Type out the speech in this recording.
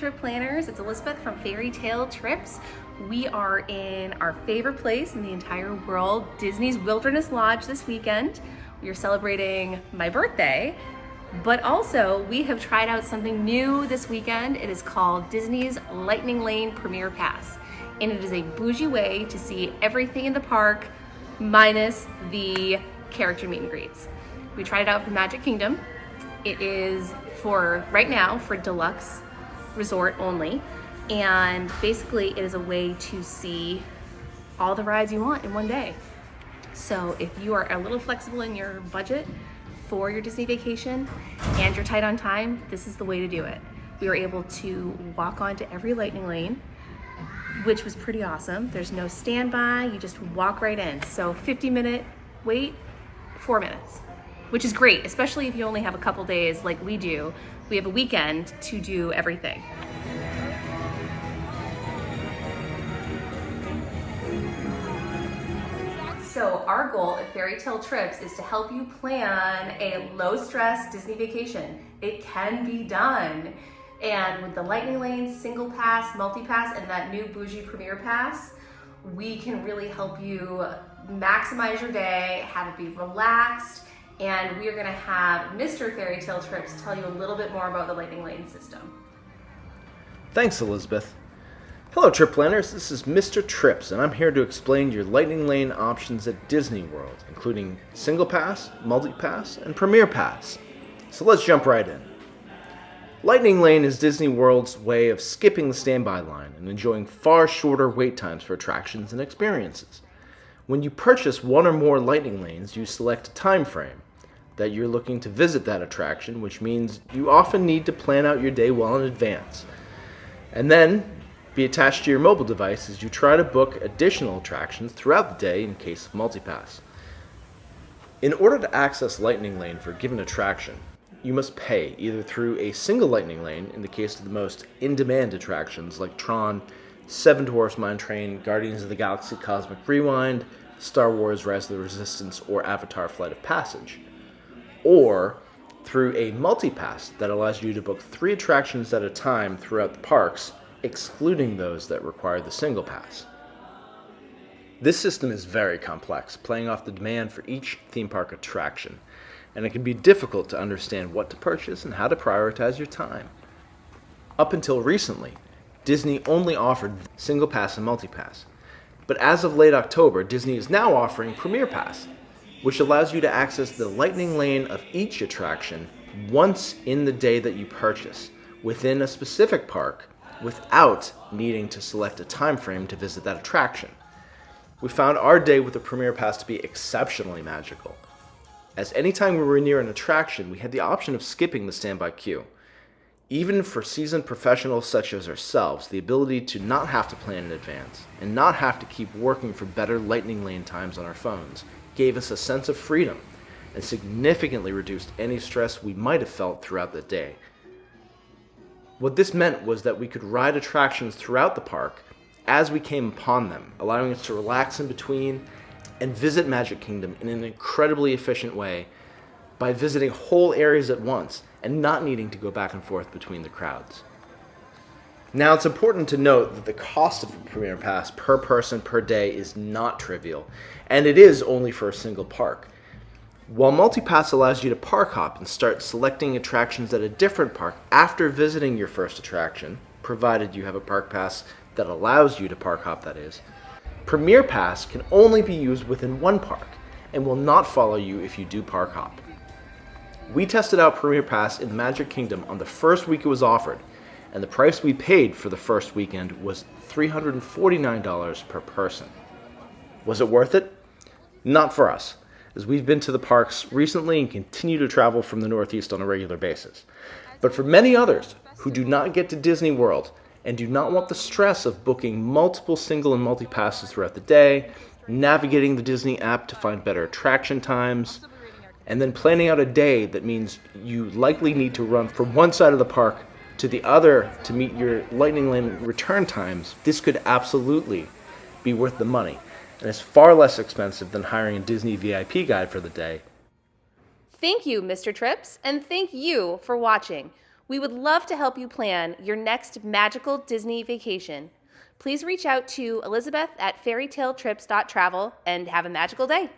trip planners. It's Elizabeth from Fairy Tale Trips. We are in our favorite place in the entire world, Disney's Wilderness Lodge this weekend. We are celebrating my birthday, but also we have tried out something new this weekend. It is called Disney's Lightning Lane Premier Pass, and it is a bougie way to see everything in the park minus the character meet and greets. We tried it out for Magic Kingdom. It is for right now for deluxe resort only, and basically it is a way to see all the rides you want in one day. So if you are a little flexible in your budget for your Disney vacation and you're tight on time, this is the way to do it. We were able to walk onto every lightning lane, which was pretty awesome. There's no standby, you just walk right in. So 50-minute wait, 4 minutes, which is great, especially if you only have a couple days like we do. We have a weekend to do everything. So our goal at Fairy Tale Trips is to help you plan a low-stress Disney vacation. It can be done. And with the Lightning Lane Single Pass, Multi-Pass, and that new Bougie Premier Pass, we can really help you maximize your day, have it be relaxed, and we are gonna have Mr. Fairy Tale Trips tell you a little bit more about the Lightning Lane system. Thanks, Elizabeth. Hello, trip planners. This is Mr. Trips, and I'm here to explain your Lightning Lane options at Disney World, including Single Pass, Multi-Pass, and Premier Pass. So let's jump right in. Lightning Lane is Disney World's way of skipping the standby line and enjoying far shorter wait times for attractions and experiences. When you purchase one or more Lightning Lanes, you select a time frame that you're looking to visit that attraction, which means you often need to plan out your day well in advance. And then be attached to your mobile device as you try to book additional attractions throughout the day in case of multipass. In order to access Lightning Lane for a given attraction, you must pay either through a single Lightning Lane in the case of the most in-demand attractions like Tron, Seven Dwarfs Mine Train, Guardians of the Galaxy Cosmic Rewind, Star Wars Rise of the Resistance, or Avatar Flight of Passage, or through a multi-pass that allows you to book 3 attractions at a time throughout the parks, excluding those that require the single pass. This system is very complex, playing off the demand for each theme park attraction, and it can be difficult to understand what to purchase and how to prioritize your time. Up until recently, Disney only offered single pass and multi-pass, but as of late October, Disney is now offering Premier Pass, which allows you to access the Lightning Lane of each attraction once in the day that you purchase, within a specific park, without needing to select a time frame to visit that attraction. We found our day with the Premier Pass to be exceptionally magical, as anytime we were near an attraction, we had the option of skipping the standby queue. Even for seasoned professionals such as ourselves, the ability to not have to plan in advance and not have to keep working for better Lightning Lane times on our phones gave us a sense of freedom and significantly reduced any stress we might have felt throughout the day. What this meant was that we could ride attractions throughout the park as we came upon them, allowing us to relax in between and visit Magic Kingdom in an incredibly efficient way by visiting whole areas at once and not needing to go back and forth between the crowds. Now, it's important to note that the cost of a Premier Pass per person per day is not trivial, and it is only for a single park. While MultiPass allows you to park hop and start selecting attractions at a different park after visiting your first attraction, provided you have a park pass that allows you to park hop, that is, Premier Pass can only be used within one park and will not follow you if you do park hop. We tested out Premier Pass in Magic Kingdom on the first week it was offered, and the price we paid for the first weekend was $349 per person. Was it worth it? Not for us, as we've been to the parks recently and continue to travel from the Northeast on a regular basis. But for many others who do not get to Disney World and do not want the stress of booking multiple single and multi-passes throughout the day, navigating the Disney app to find better attraction times, and then planning out a day that means you likely need to run from one side of the park to the other to meet your Lightning Lane return times, this could absolutely be worth the money, and is far less expensive than hiring a Disney VIP guide for the day. Thank you, Mr. Trips, and thank you for watching. We would love to help you plan your next magical Disney vacation. Please reach out to Elizabeth at fairytaletrips.travel and have a magical day.